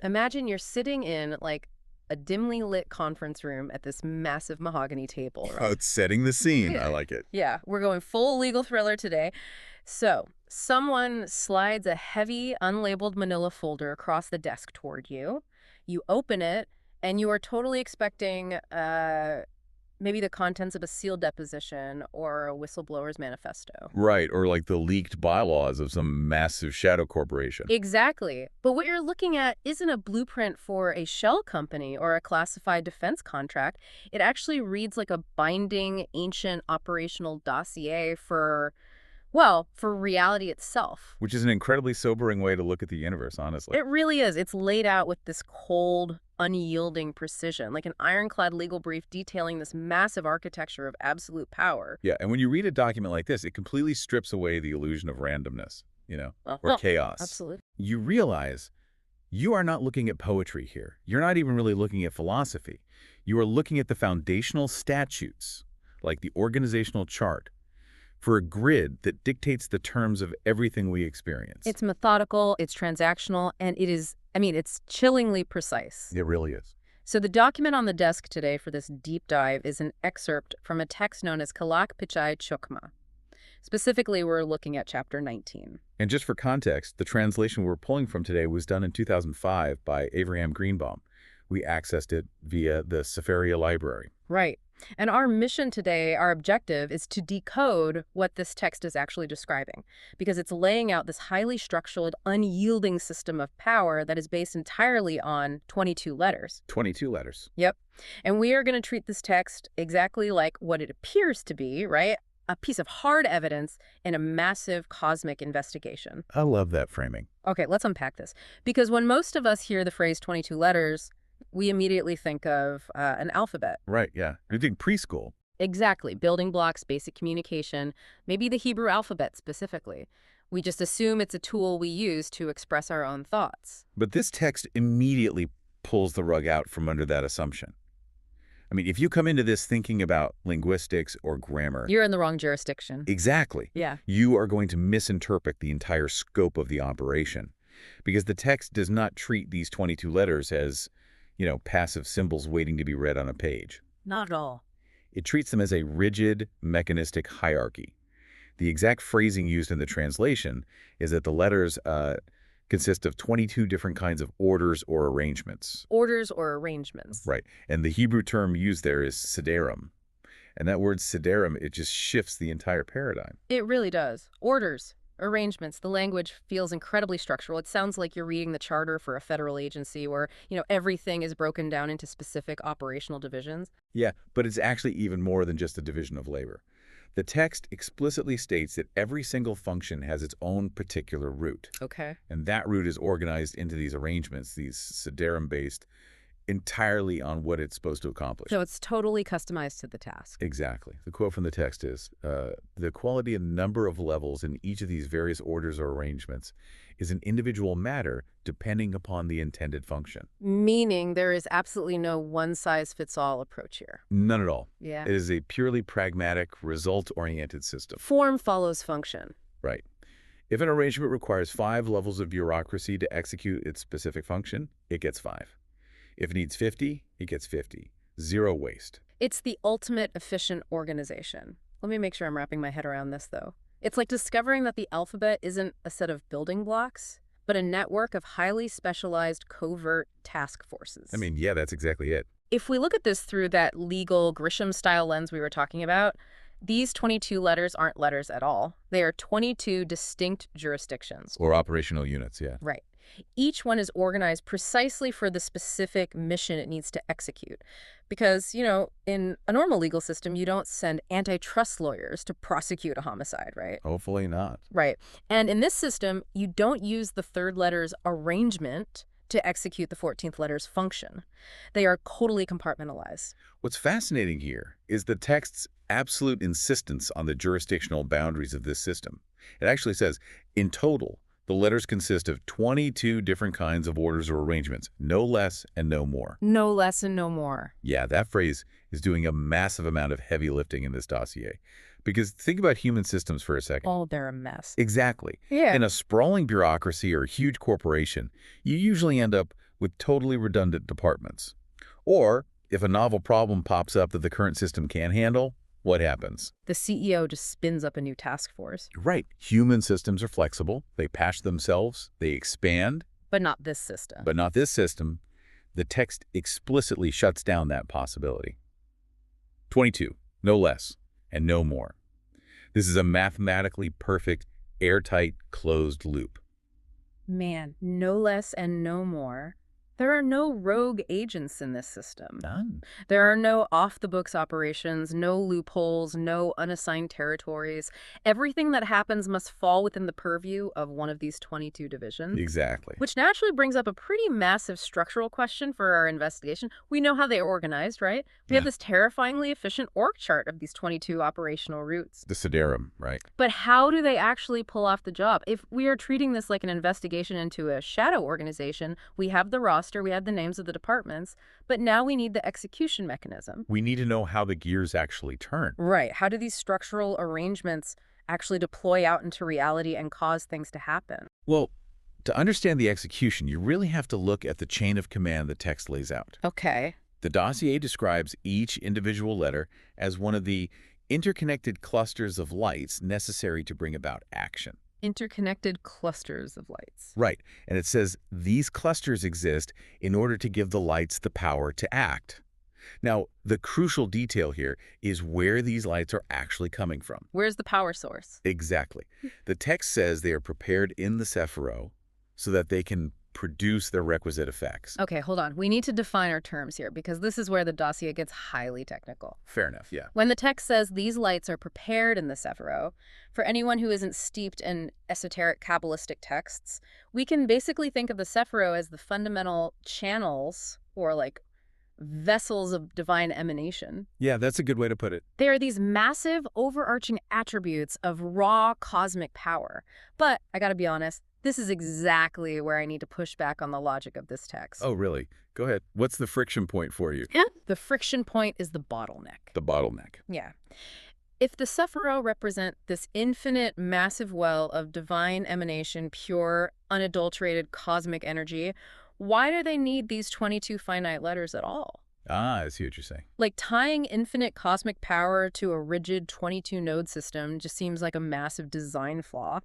Imagine you're sitting in, like, a dimly lit conference room at this massive mahogany table, Oh, right? it's setting the scene. I Yeah. like it. Yeah, we're going full legal thriller today. So, someone slides a heavy, unlabeled manila folder across the desk toward you. You open it, and you are totally expecting maybe the contents of a sealed deposition or a whistleblower's manifesto. Right, or like the leaked bylaws of some massive shadow corporation. Exactly. But what you're looking at isn't a blueprint for a shell company or a classified defense contract. It actually reads like a binding, ancient operational dossier for, well, for reality itself. Which is an incredibly sobering way to look at the universe, honestly. It really is. It's laid out with this cold, unyielding precision, like an ironclad legal brief detailing this massive architecture of absolute power. Yeah, and when you read a document like this, it completely strips away the illusion of randomness, or Well, chaos. absolutely. You realize you are not looking at poetry here. You're not even really looking at philosophy. You are looking at the foundational statutes, like the organizational chart, for a grid that dictates the terms of everything we experience. It's methodical, it's transactional, and it is, I mean, it's chillingly precise. It really is. So the document on the desk today for this deep dive is an excerpt from a text known as Klach, Pitchei, Chochma. Specifically, we're looking at chapter 19. And just for context, the translation we're pulling from today was done in 2005 by Abraham Greenbaum. We accessed it via the Sefaria library. Right. And our mission today, our objective, is to decode what this text is actually describing, because it's laying out this highly structured, unyielding system of power that is based entirely on 22 letters. 22 letters. Yep. And we are going to treat this text exactly like what it appears to be, right? A piece of hard evidence in a massive cosmic investigation. I love that framing. Okay, let's unpack this. Because when most of us hear the phrase 22 letters, we immediately think of an alphabet. Right, yeah. You think preschool. Exactly. Building blocks, basic communication, maybe the Hebrew alphabet specifically. We just assume it's a tool we use to express our own thoughts. But this text immediately pulls the rug out from under that assumption. I mean, if you come into this thinking about linguistics or grammar, You're in the wrong jurisdiction. exactly, Yeah. you are going to misinterpret the entire scope of the operation. Because the text does not treat these 22 letters as, passive symbols waiting to be read on a page. Not at all. It treats them as a rigid, mechanistic hierarchy. The exact phrasing used in the translation is that the letters consist of 22 different kinds of orders or arrangements. Orders or arrangements. Right. And the Hebrew term used there is siderum. And that word siderum, it just shifts the entire paradigm. It really does. Orders, arrangements, the language feels incredibly structural. It sounds like you're reading the charter for a federal agency where, everything is broken down into specific operational divisions. Yeah, but it's actually even more than just a division of labor. The text explicitly states that every single function has its own particular root. Okay. And that root is organized into these arrangements, these siderum-based, entirely on what it's supposed to accomplish. So it's totally customized to the task. Exactly. The quote from the text is, the quality and number of levels in each of these various orders or arrangements is an individual matter depending upon the intended function. Meaning there is absolutely no one-size-fits-all approach here. None at all. Yeah. It is a purely pragmatic, result-oriented system. Form follows function. Right. If an arrangement requires 5 levels of bureaucracy to execute its specific function, it gets 5. If it needs 50, it gets 50. Zero waste. It's the ultimate efficient organization. Let me make sure I'm wrapping my head around this, though. It's like discovering that the alphabet isn't a set of building blocks, but a network of highly specialized covert task forces. I mean, yeah, that's exactly it. If we look at this through that legal Grisham-style lens we were talking about, these 22 letters aren't letters at all. They are 22 distinct jurisdictions. Or operational units, yeah. Right. Each one is organized precisely for the specific mission it needs to execute. Because, in a normal legal system, you don't send antitrust lawyers to prosecute a homicide, right? Hopefully not. Right. And in this system, you don't use the third letter's arrangement to execute the 14th letter's function. They are totally compartmentalized. What's fascinating here is the text's absolute insistence on the jurisdictional boundaries of this system. It actually says, in total, the letters consist of 22 different kinds of orders or arrangements, no less and no more. No less and no more. Yeah, that phrase is doing a massive amount of heavy lifting in this dossier. Because think about human systems for a second. Oh, they're a mess. Exactly. Yeah. In a sprawling bureaucracy or huge corporation, you usually end up with totally redundant departments. Or, if a novel problem pops up that the current system can't handle, what happens? The CEO just spins up a new task force. Right. Human systems are flexible. They patch themselves. They expand. But not this system. But not this system. The text explicitly shuts down that possibility. 22. No less and no more. This is a mathematically perfect, airtight, closed loop. Man, no less and no more. There are no rogue agents in this system. None. There are no off-the-books operations, no loopholes, no unassigned territories. Everything that happens must fall within the purview of one of these 22 divisions. Exactly. Which naturally brings up a pretty massive structural question for our investigation. We know how they are organized, right? We have this terrifyingly efficient org chart of these 22 operational routes. The Siderum, right? But how do they actually pull off the job? If we are treating this like an investigation into a shadow organization, we have the roster, we have the names of the departments, but now we need the execution mechanism. We need to know how the gears actually turn. Right. How do these structural arrangements actually deploy out into reality and cause things to happen? Well, to understand the execution, you really have to look at the chain of command the text lays out. Okay. The dossier describes each individual letter as one of the interconnected clusters of lights necessary to bring about action. Interconnected clusters of lights. Right, and it says these clusters exist in order to give the lights the power to act. Now, the crucial detail here is where these lights are actually coming from. Where's the power source? Exactly. The text says they are prepared in the Sefaria so that they can produce their requisite effects. Okay, hold on. We need to define our terms here because this is where the dossier gets highly technical. Fair enough, yeah. When the text says these lights are prepared in the Sefaria, for anyone who isn't steeped in esoteric Kabbalistic texts, we can basically think of the Sefaria as the fundamental channels or like vessels of divine emanation. Yeah, that's a good way to put it. They are these massive, overarching attributes of raw cosmic power. But I gotta be honest, this is exactly where I need to push back on the logic of this text. Oh, really? Go ahead. What's the friction point for you? The friction point is the bottleneck. The bottleneck. Yeah. If the Sefaria represent this infinite, massive well of divine emanation, pure, unadulterated cosmic energy, why do they need these 22 finite letters at all? Ah, I see what you're saying. Like, tying infinite cosmic power to a rigid 22-node system just seems like a massive design flaw.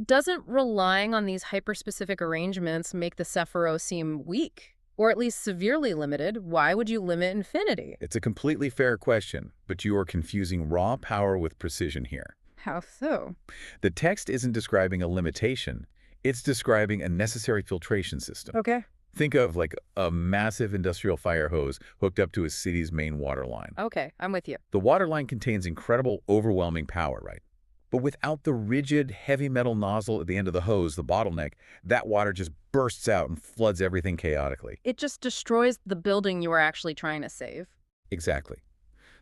Doesn't relying on these hyperspecific arrangements make the Sefaria seem weak? Or at least severely limited? Why would you limit infinity? It's a completely fair question, but you are confusing raw power with precision here. How so? The text isn't describing a limitation. It's describing a necessary filtration system. Okay. Think of like a massive industrial fire hose hooked up to a city's main water line. Okay, I'm with you. The water line contains incredible, overwhelming power, right? But without the rigid, heavy metal nozzle at the end of the hose, the bottleneck, that water just bursts out and floods everything chaotically. It just destroys the building you are actually trying to save. Exactly.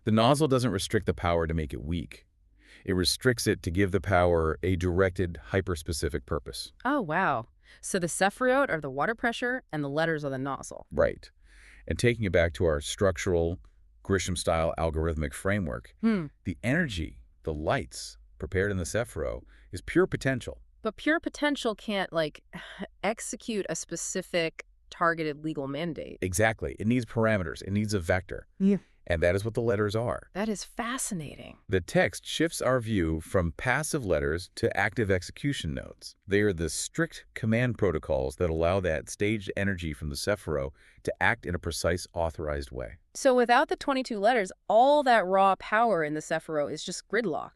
The nozzle doesn't restrict the power to make it weak. It restricts it to give the power a directed, hyper-specific purpose. Oh, wow. So the Sefaria are the water pressure and the letters are the nozzle. Right. And taking it back to our structural, Grisham-style algorithmic framework, the energy, the lights, prepared in the Sefaria is pure potential. But pure potential can't, like, execute a specific targeted legal mandate. Exactly. It needs parameters. It needs a vector. Yeah. And that is what the letters are. That is fascinating. The text shifts our view from passive letters to active execution nodes. They are the strict command protocols that allow that staged energy from the Sefaria to act in a precise, authorized way. So without the 22 letters, all that raw power in the Sefaria is just gridlocked.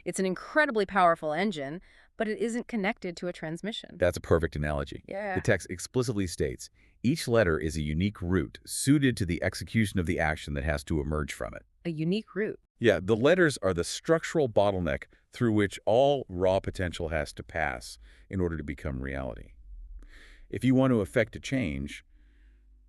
It's an incredibly powerful engine, but it isn't connected to a transmission. That's a perfect analogy. Yeah. The text explicitly states, each letter is a unique route suited to the execution of the action that has to emerge from it. A unique route. Yeah, the letters are the structural bottleneck through which all raw potential has to pass in order to become reality. If you want to effect a change,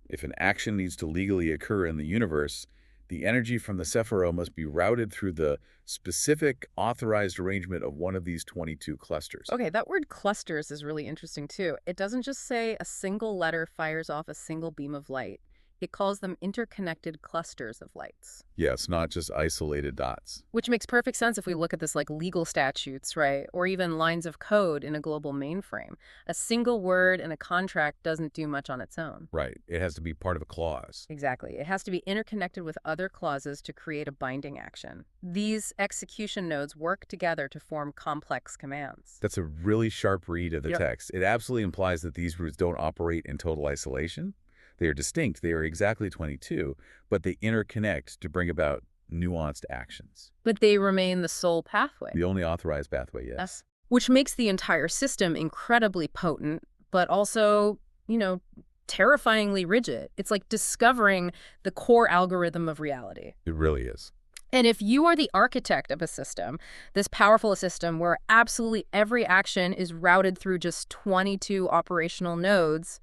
if an action needs to legally occur in the universe, the energy from the Sefaria must be routed through the specific authorized arrangement of one of these 22 clusters. Okay, that word clusters is really interesting too. It doesn't just say a single letter fires off a single beam of light. It calls them interconnected clusters of lights. Yes, not just isolated dots. Which makes perfect sense if we look at this like legal statutes, right? Or even lines of code in a global mainframe. A single word in a contract doesn't do much on its own. Right. It has to be part of a clause. Exactly. It has to be interconnected with other clauses to create a binding action. These execution nodes work together to form complex commands. That's a really sharp read of the Yep. text. It absolutely implies that these routes don't operate in total isolation. They are distinct. They are exactly 22, but they interconnect to bring about nuanced actions. But they remain the sole pathway. The only authorized pathway, yes. Which makes the entire system incredibly potent, but also, terrifyingly rigid. It's like discovering the core algorithm of reality. It really is. And if you are the architect of a system, this powerful system where absolutely every action is routed through just 22 operational nodes,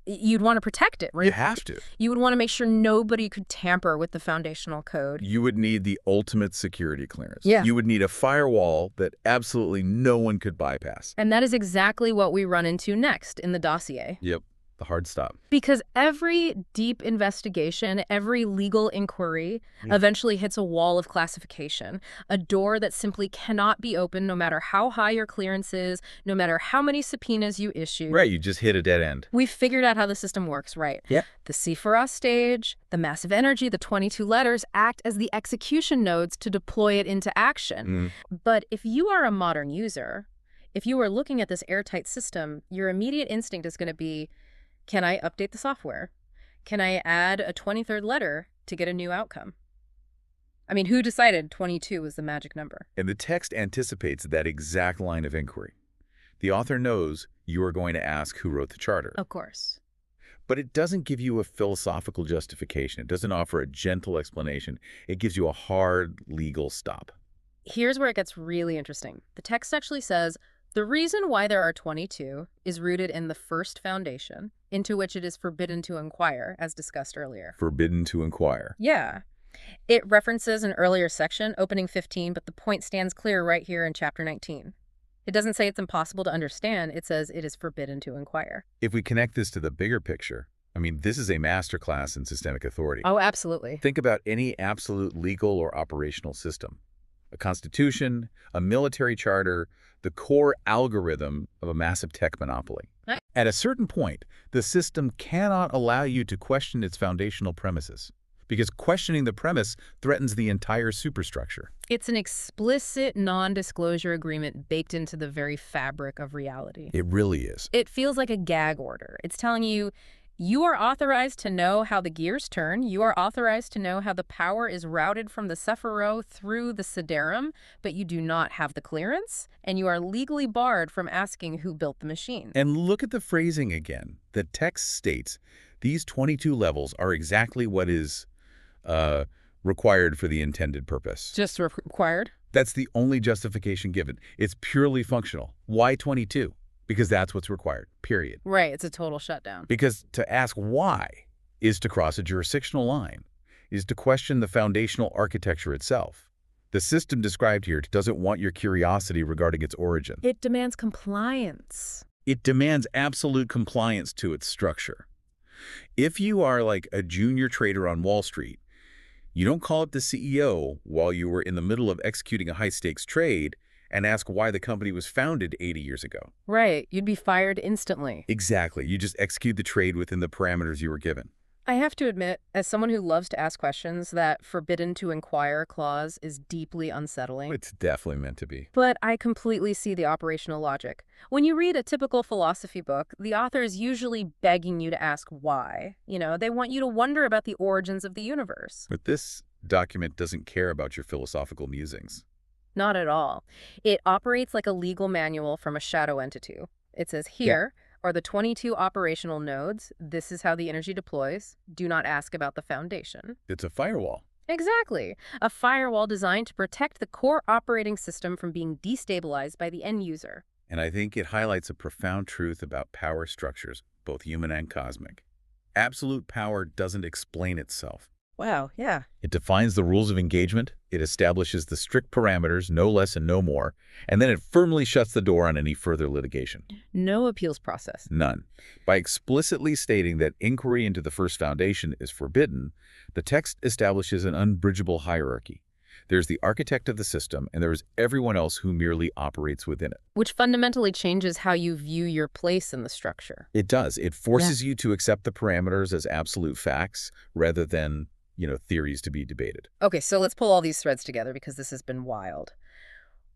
you'd want to protect it, right? You have to. You would want to make sure nobody could tamper with the foundational code. You would need the ultimate security clearance. Yeah. You would need a firewall that absolutely no one could bypass. And that is exactly what we run into next in the dossier. Yep. The hard stop. Because every deep investigation, every legal inquiry eventually hits a wall of classification, a door that simply cannot be opened no matter how high your clearance is, no matter how many subpoenas you issue. Right. You just hit a dead end. We've figured out how the system works, right? Yep. The Sefaria stage, the massive energy, the 22 letters act as the execution nodes to deploy it into action. But if you are a modern user, if you are looking at this airtight system, your immediate instinct is going to be, can I update the software? Can I add a 23rd letter to get a new outcome? I mean, who decided 22 was the magic number? And the text anticipates that exact line of inquiry. The author knows you are going to ask who wrote the charter. Of course. But it doesn't give you a philosophical justification. It doesn't offer a gentle explanation. It gives you a hard legal stop. Here's where it gets really interesting. The text actually says, the reason why there are 22 is rooted in the first foundation, into which it is forbidden to inquire, as discussed earlier. Forbidden to inquire. Yeah. It references an earlier section, opening 15, but the point stands clear right here in chapter 19. It doesn't say it's impossible to understand. It says it is forbidden to inquire. If we connect this to the bigger picture, I mean, this is a masterclass in systemic authority. Oh, absolutely. Think about any absolute legal or operational system. A constitution, a military charter, the core algorithm of a massive tech monopoly. Right. At a certain point, the system cannot allow you to question its foundational premises, because questioning the premise threatens the entire superstructure. It's an explicit non-disclosure agreement baked into the very fabric of reality. It really is. It feels like a gag order. It's telling you, you are authorized to know how the gears turn. You are authorized to know how the power is routed from the Sefaria through the Siderum, but you do not have the clearance, and you are legally barred from asking who built the machine. And look at the phrasing again. The text states these 22 levels are exactly what is required for the intended purpose. Just required? That's the only justification given. It's purely functional. Why 22? Because that's what's required, period. Right, it's a total shutdown. Because to ask why is to cross a jurisdictional line, is to question the foundational architecture itself. The system described here doesn't want your curiosity regarding its origin. It demands compliance. It demands absolute compliance to its structure. If you are like a junior trader on Wall Street, you don't call up the CEO while you were in the middle of executing a high-stakes trade and ask why the company was founded 80 years ago. Right, you'd be fired instantly. Exactly. You just execute the trade within the parameters you were given. I have to admit, as someone who loves to ask questions, that forbidden to inquire clause is deeply unsettling. It's definitely meant to be. But I completely see the operational logic. When you read a typical philosophy book, the author is usually begging you to ask why. They want you to wonder about the origins of the universe. But this document doesn't care about your philosophical musings. Not at all. It operates like a legal manual from a shadow entity. It says here are the 22 operational nodes. This is how the energy deploys. Do not ask about the foundation. It's a firewall. Exactly. A firewall designed to protect the core operating system from being destabilized by the end user. And I think it highlights a profound truth about power structures, both human and cosmic. Absolute power doesn't explain itself. Wow, yeah. It defines the rules of engagement, it establishes the strict parameters, no less and no more, and then it firmly shuts the door on any further litigation. No appeals process. None. By explicitly stating that inquiry into the first foundation is forbidden, the text establishes an unbridgeable hierarchy. There's the architect of the system, and there is everyone else who merely operates within it. Which fundamentally changes how you view your place in the structure. It does. It forces you to accept the parameters as absolute facts rather than, theories to be debated. Okay, so let's pull all these threads together because this has been wild.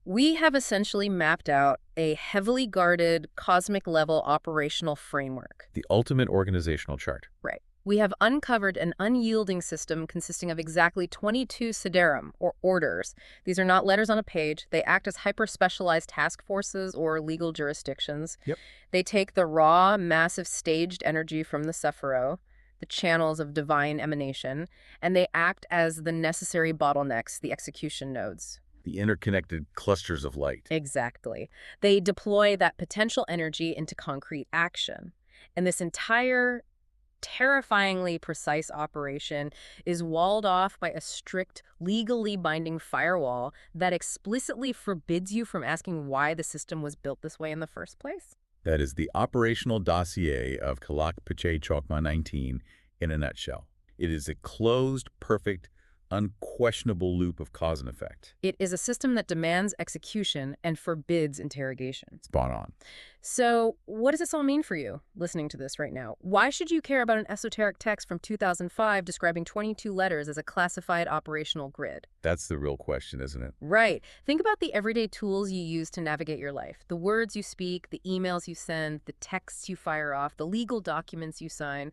We have essentially mapped out a heavily guarded cosmic level operational framework. The ultimate organizational chart. Right. We have uncovered an unyielding system consisting of exactly 22 siderum, or orders. These are not letters on a page. They act as hyper-specialized task forces or legal jurisdictions. Yep. They take the raw, massive staged energy from the Sefaria, the channels of divine emanation, and they act as the necessary bottlenecks, the execution nodes. The interconnected clusters of light. Exactly. They deploy that potential energy into concrete action. And this entire terrifyingly precise operation is walled off by a strict, legally binding firewall that explicitly forbids you from asking why the system was built this way in the first place. That is the operational dossier of Klach, Pitchei, Chochma 19 in a nutshell. It is a closed, perfect, unquestionable loop of cause and effect. It is a system that demands execution and forbids interrogation. Spot on. So what does this all mean for you, listening to this right now? Why should you care about an esoteric text from 2005 describing 22 letters as a classified operational grid? That's the real question, isn't it? Right. Think about the everyday tools you use to navigate your life. The words you speak, the emails you send, the texts you fire off, the legal documents you sign.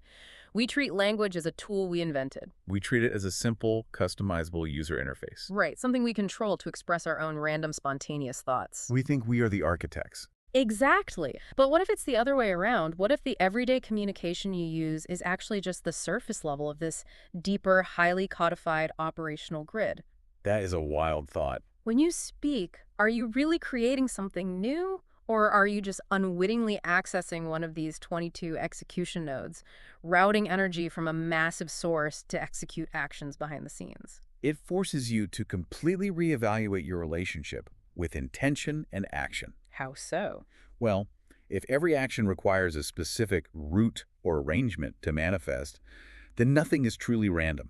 We treat language as a tool we invented. We treat it as a simple, customizable user interface. Right, something we control to express our own random, spontaneous thoughts. We think we are the architects. Exactly. But what if it's the other way around? What if the everyday communication you use is actually just the surface level of this deeper, highly codified operational grid? That is a wild thought. When you speak, are you really creating something new? Or are you just unwittingly accessing one of these 22 execution nodes, routing energy from a massive source to execute actions behind the scenes? It forces you to completely reevaluate your relationship with intention and action. How so? Well, if every action requires a specific route or arrangement to manifest, then nothing is truly random.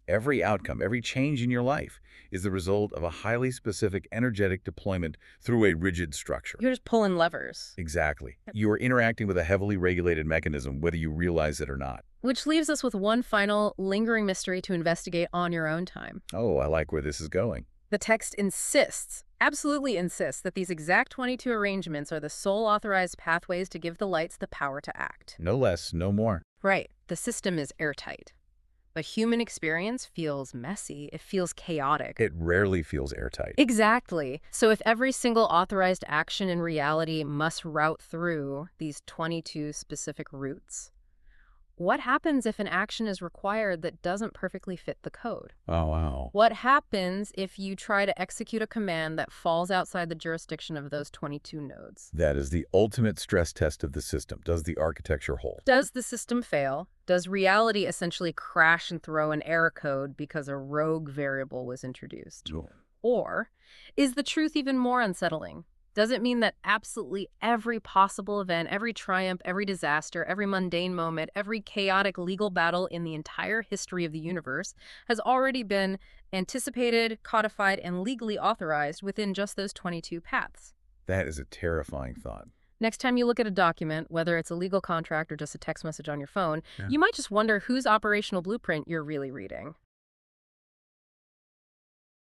Every outcome, every change in your life is the result of a highly specific energetic deployment through a rigid structure. You're just pulling levers. Exactly. You are interacting with a heavily regulated mechanism, whether you realize it or not. Which leaves us with one final lingering mystery to investigate on your own time. Oh, I like where this is going. The text insists, absolutely insists, that these exact 22 arrangements are the sole authorized pathways to give the lights the power to act. No less, no more. Right. The system is airtight. But human experience feels messy. It feels chaotic. It rarely feels airtight. Exactly. So if every single authorized action in reality must route through these 22 specific routes, what happens if an action is required that doesn't perfectly fit the code? Oh, wow. What happens if you try to execute a command that falls outside the jurisdiction of those 22 nodes? That is the ultimate stress test of the system. Does the architecture hold? Does the system fail? Does reality essentially crash and throw an error code because a rogue variable was introduced? No. Or is the truth even more unsettling? Does it mean that absolutely every possible event, every triumph, every disaster, every mundane moment, every chaotic legal battle in the entire history of the universe has already been anticipated, codified, and legally authorized within just those 22 paths? That is a terrifying thought. Next time you look at a document, whether it's a legal contract or just a text message on your phone, Yeah. you might just wonder whose operational blueprint you're really reading.